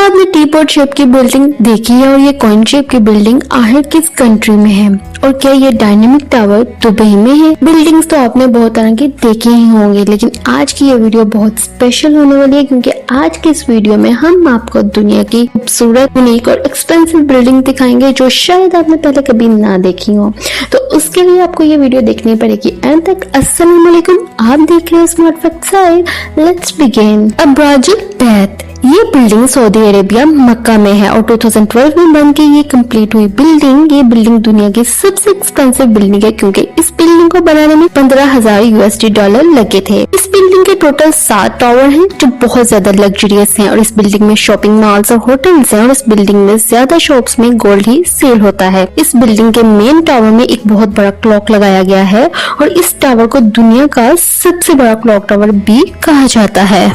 आपने T pot shape की building देखी है और ये कॉइन शेप की बिल्डिंग आखिर किस कंट्री में है और क्या ये डायनेमिक टावर दुबई में है? बिल्डिंग्स तो आपने बहुत तरह की देखी ही होंगी, लेकिन आज की ये वीडियो बहुत स्पेशल होने वाली है क्योंकि आज की इस वीडियो में हम आपको दुनिया की खूबसूरत, यूनिक और एक्सपेंसिव बिल्डिंग दिखाएंगे जो शायद आपने पहले कभी ना देखी हो। तो उसके लिए आपको ये वीडियो देखनी पड़ेगी एंड तक। अस्सलाम वालेकुम, आप देख रहे हैं smart fact side. Let's begin. Abraj Bait, ये बिल्डिंग सऊदी अरेबिया मक्का में है और 2012 में बन के ये कंप्लीट हुई बिल्डिंग। ये बिल्डिंग दुनिया की सबसे एक्सपेंसिव बिल्डिंग है क्योंकि इस बिल्डिंग को बनाने में $15,000 लगे थे। इस बिल्डिंग के टोटल 7 टावर हैं जो बहुत ज्यादा लग्जरियस हैं और इस बिल्डिंग में शॉपिंग मॉल्स और होटल्स हैं और इस बिल्डिंग में ज्यादा शॉप्स में गोल्ड ही सेल होता है। इस बिल्डिंग के मेन टावर में एक बहुत बड़ा क्लॉक लगाया गया है और इस टावर को दुनिया का सबसे बड़ा क्लॉक टावर भी कहा जाता है।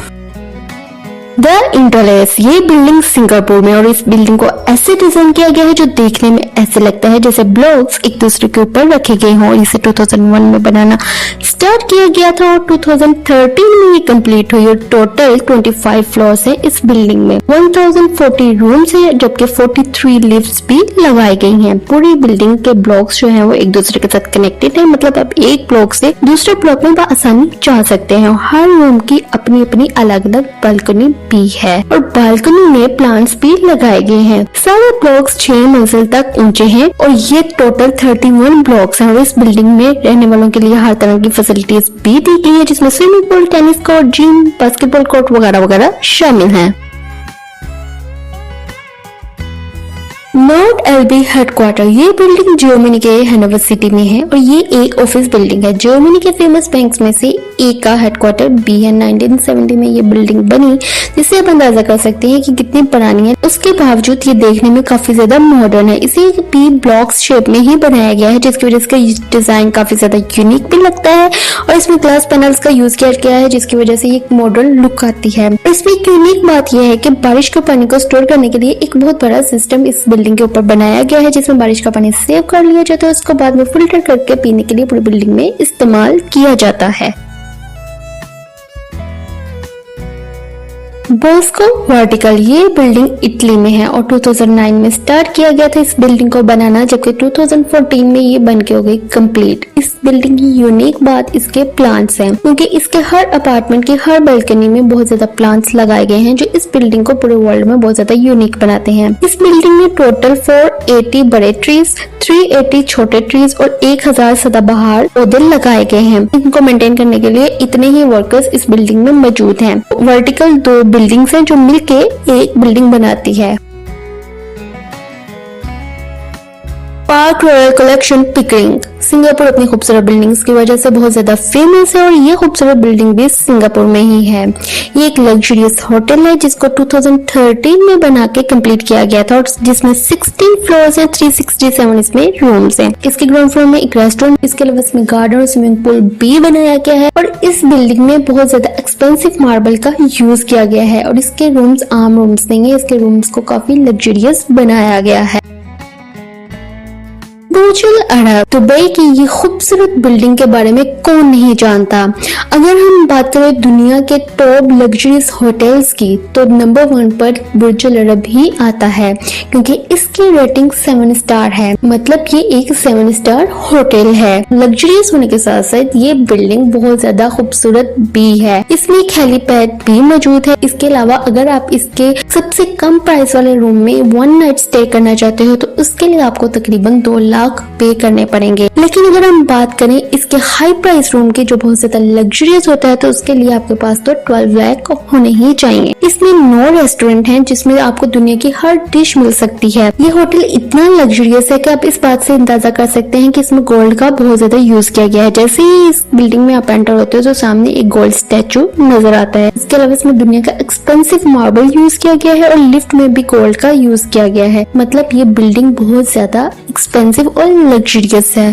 द इंटरलेस, ये बिल्डिंग सिंगापुर में और इस बिल्डिंग को ऐसे डिजाइन किया गया है जो देखने में ऐसे लगता है जैसे ब्लॉक्स एक दूसरे के ऊपर रखे गए हों। इसे 2001 में बनाना स्टार्ट किया गया था और 2013 में ये कंप्लीट हुई और टोटल 25 फ्लोर्स है इस बिल्डिंग में। 1040 रूम्स है जबकि 43 लिफ्ट्स भी लगाई गई हैं। पूरी बिल्डिंग के ब्लॉक्स जो है वो एक दूसरे के साथ कनेक्टेड है, मतलब आप एक ब्लॉक से दूसरे ब्लॉक में आसानी जा सकते हैं। हर रूम की अपनी अपनी अलग अलग बालकनी भी है और बालकनी में प्लांट्स भी लगाए गए हैं। सारे ब्लॉक्स 6 मंजिल तक ऊंचे हैं और ये टोटल 31 ब्लॉक्स हैं और इस बिल्डिंग में रहने वालों के लिए हर तरह की फैसिलिटीज भी दी गई है जिसमें swimming pool, tennis court, gym, basketball court वगैरह वगैरह शामिल हैं। नॉर्ड एलबी हेडक्वार्टर, ये बिल्डिंग जर्मनी के हैनोवर सिटी में है और ये एक ऑफिस बिल्डिंग है। जर्मनी के फेमस बैंक्स में से एक का हेडक्वार्टर भी है। 1970 में ये बिल्डिंग बनी, जिससे आप अंदाजा कर सकते हैं कि कितनी पुरानी है। उसके बावजूद ये देखने में काफी ज्यादा मॉडर्न है। इसे भी ब्लॉक्स शेप में ही बनाया गया है जिसकी वजह से इसका डिजाइन काफी ज्यादा यूनिक भी लगता है और इसमें ग्लास पैनल्स का यूज किया गया है जिसकी वजह से एक मॉडर्न लुक आती है। इसमें एक यूनिक बात यह है कि बारिश के पानी को स्टोर करने के लिए एक बहुत बड़ा सिस्टम इस बिल्डिंग के ऊपर बनाया गया है जिसमें बारिश का पानी सेव कर लिया जाता है, उसको बाद में फिल्टर करके पीने के लिए पूरी बिल्डिंग में इस्तेमाल किया जाता है। बॉस्को वर्टिकल, ये बिल्डिंग इटली में है और 2009 में स्टार्ट किया गया था इस बिल्डिंग को बनाना, जबकि 2014 में ये बन के हो गई कंप्लीट। इस बिल्डिंग की यूनिक बात इसके प्लांट्स हैं क्योंकि इसके हर अपार्टमेंट की हर बालकनी में बहुत ज्यादा प्लांट्स लगाए गए हैं जो इस बिल्डिंग को पूरे वर्ल्ड में बहुत ज्यादा यूनिक बनाते हैं। इस बिल्डिंग में टोटल 480 बड़े ट्रीज, 380 छोटे ट्रीज और 1000 सदाबहार पौधे लगाए गए हैं। इनको मेंटेन करने के लिए इतने ही वर्कर्स इस बिल्डिंग में मौजूद हैं। वर्टिकल 2 बिल्डिंग्स हैं जो मिलके एक बिल्डिंग बनाती है। Park royal collection Pickering, Singapore अपनी खूबसूरत बिल्डिंग्स की वजह से बहुत ज्यादा फेमस है और ये खूबसूरत बिल्डिंग भी सिंगापुर में ही है। ये एक लग्जरियस होटल है जिसको 2013 में बना के कंप्लीट किया गया था और जिसमें 16 फ्लोर्स हैं, 367 इसमें रूम्स हैं। इसके ग्राउंड फ्लोर में एक रेस्टोरेंट, इसके अलावा इसमें गार्डन और स्विमिंग पूल भी बनाया गया है और इस बिल्डिंग में बहुत ज्यादा एक्सपेंसिव मार्बल का यूज किया गया है और इसके रूम्स आम रूम्स नहीं है, इसके रूम्स को काफी लग्जरियस बनाया गया है। बुर्ज अल अरब, दुबई की ये खूबसूरत बिल्डिंग के बारे में कौन नहीं जानता। अगर हम बात करें दुनिया के टॉप लग्जरियस होटल्स की तो नंबर 1 पर बुर्ज अल अरब ही आता है क्योंकि इसकी रेटिंग 7 स्टार है, मतलब ये एक 7 स्टार होटल है। लग्जरियस होने के साथ साथ ये बिल्डिंग बहुत ज्यादा खूबसूरत भी है। इसमें एक हेलीपैड भी मौजूद है। इसके अलावा अगर आप इसके सबसे कम प्राइस वाले रूम में 1 नाइट स्टे करना चाहते हो तो उसके लिए आपको तकरीबन 2 लाख पे करने पड़ेंगे। लेकिन अगर हम बात करें इसके हाई प्राइस रूम के जो बहुत ज्यादा लग्जरियस होता है तो उसके लिए आपके पास तो 12 लाख होने ही चाहिए। इसमें 9 रेस्टोरेंट हैं जिसमें आपको दुनिया की हर डिश मिल सकती है। ये होटल इतना लग्जरियस है कि आप इस बात से अंदाजा कर सकते हैं कि इसमें गोल्ड का बहुत ज्यादा यूज किया गया है। जैसे ही इस बिल्डिंग में आप एंटर होते हो तो सामने एक गोल्ड स्टैचू नजर आता है। इसके अलावा इसमें दुनिया का एक्सपेंसिव मार्बल यूज किया गया है और लिफ्ट में भी गोल्ड का यूज किया गया है, मतलब ये बिल्डिंग बहुत ज्यादा एक्सपेंसिव और लग्जरियस है।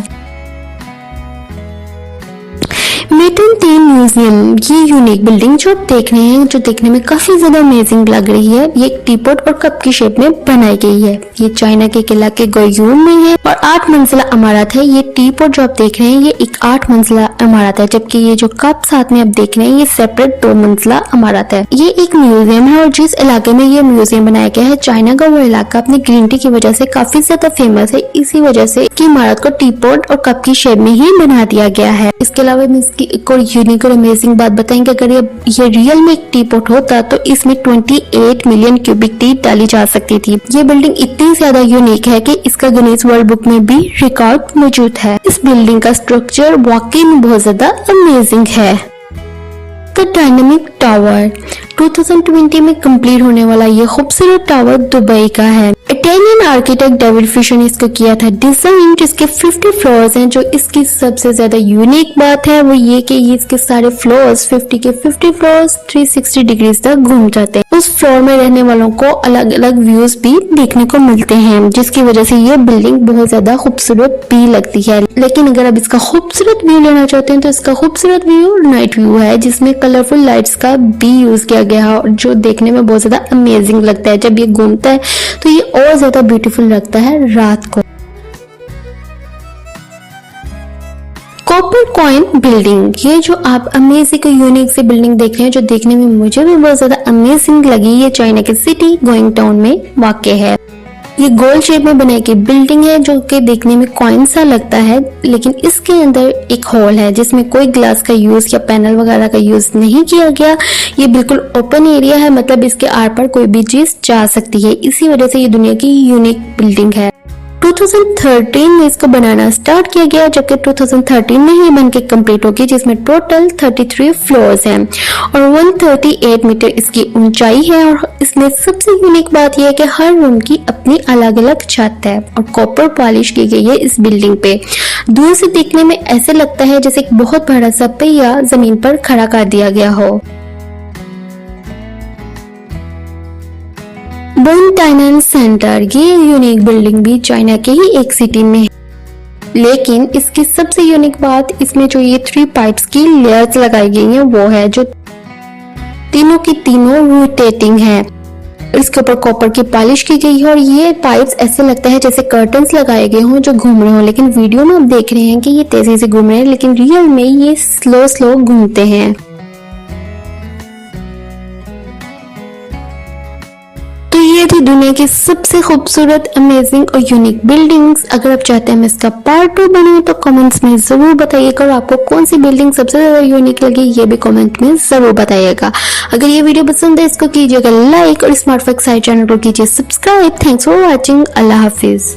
मेटन टी म्यूजियम, ये यूनिक बिल्डिंग जो आप देख रहे हैं, जो देखने में काफी ज्यादा अमेजिंग लग रही है, ये एक टीपॉट और कप की शेप में बनाई गई है। ये चाइना के किला के गोयूम में है और 8 मंजिला इमारत है। ये टीपॉट जो आप देख रहे हैं ये एक 8 मंजिला इमारत है, जबकि ये जो कप साथ में आप देख रहे हैं ये सेपरेट 2 मंजिला इमारत है। ये एक म्यूजियम है और जिस इलाके में ये म्यूजियम बनाया गया है, चाइना का वो इलाका अपने ग्रीन टी की वजह से काफी ज्यादा फेमस है। इसी वजह से की इमारत को टीपॉट और कप की शेप में ही बना दिया गया है। इसके अलावा मैं इसकी एक और यूनिक और अमेजिंग बात बताएंगे, अगर ये रियल में एक टीपॉट होता तो इसमें 28 मिलियन क्यूबिक टी डाली जा सकती थी। ये बिल्डिंग इतनी ज्यादा यूनिक है कि इसका गिनीज वर्ल्ड बुक में भी रिकॉर्ड मौजूद है। इस बिल्डिंग का स्ट्रक्चर वाकई में बहुत ज्यादा अमेजिंग है। द डायनामिक टावर 2020 में कंप्लीट होने वाला ये खूबसूरत टावर दुबई का है। इटालियन आर्किटेक्ट डेविड फिशर ने इसको किया था डिजाइन, जिसके 50 फ्लोर्स हैं। जो इसकी सबसे ज्यादा यूनिक बात है वो ये कि ये इसके सारे फ्लोर्स 50 फ्लोर्स 360 डिग्रीज तक घूम जाते हैं। उस फ्लोर में रहने वालों को अलग अलग व्यूज भी देखने को मिलते हैं, जिसकी वजह से ये बिल्डिंग बहुत ज्यादा खूबसूरत भी लगती है। लेकिन अगर आप इसका खूबसूरत व्यू लेना चाहते हैं तो इसका खूबसूरत व्यू नाइट व्यू है, जिसमें कलरफुल लाइट्स का भी यूज किया गया है, जो देखने में बहुत ज्यादा अमेजिंग लगता है। जब ये घूमता है तो ये और ज्यादा ब्यूटीफुल लगता है रात को। कॉपर कॉइन बिल्डिंग, ये जो आप अमेजिंग यूनिक सी बिल्डिंग देख रहे हैं, जो देखने में मुझे भी बहुत ज्यादा अमेजिंग लगी, ये चाइना के सिटी गोइंग टाउन में वाक़ है। ये गोल शेप में बनाई गई बिल्डिंग है, जो कि देखने में कॉइन सा लगता है, लेकिन इसके अंदर एक हॉल है जिसमें कोई ग्लास का यूज या पैनल वगैरह का यूज नहीं किया गया। ये बिल्कुल ओपन एरिया है, मतलब इसके आर पार कोई भी चीज जा सकती है। इसी वजह से ये दुनिया की यूनिक बिल्डिंग है। 2013 में इसको बनाना स्टार्ट किया गया, जबकि 2013 में ही बन के कम्प्लीट होगी, जिसमें टोटल 33 फ्लोर्स हैं और 138 मीटर इसकी ऊंचाई है। और इसमें सबसे यूनिक बात यह है कि हर रूम की अपनी अलग अलग छत है और कॉपर पॉलिश की गई है इस बिल्डिंग पे। दूर से देखने में ऐसे लगता है जैसे एक बहुत बड़ा सा पहिया जमीन पर खड़ा कर दिया गया हो। बन टाइनन सेंटर, ये यूनिक बिल्डिंग भी चाइना के ही एक सिटी में है, लेकिन इसकी सबसे यूनिक बात इसमें जो ये 3 पाइप्स की लेयर्स लगाई गई हैं वो है, जो तीनों की तीनों रोटेटिंग है। इसके ऊपर कॉपर की पॉलिश की गई है और ये पाइप्स ऐसे लगता है जैसे कर्टन्स लगाए गए हों जो घूम रहे हों, लेकिन वीडियो में आप देख रहे हैं कि ये तेजी से घूम रहे हैं, लेकिन रियल में ये स्लो घूमते हैं। ये थी दुनिया की सबसे खूबसूरत अमेजिंग और यूनिक बिल्डिंग्स। अगर आप चाहते हैं मैं इसका पार्ट 2 बनाऊं तो कमेंट्स में जरूर बताइएगा, और आपको कौन सी बिल्डिंग सबसे ज्यादा यूनिक लगी ये भी कमेंट में जरूर बताइएगा। अगर ये वीडियो पसंद है इसको कीजिएगा लाइक और स्मार्ट फैक्ट साइड चैनल को कीजिए subscribe. Thanks for watching. Allah Hafiz.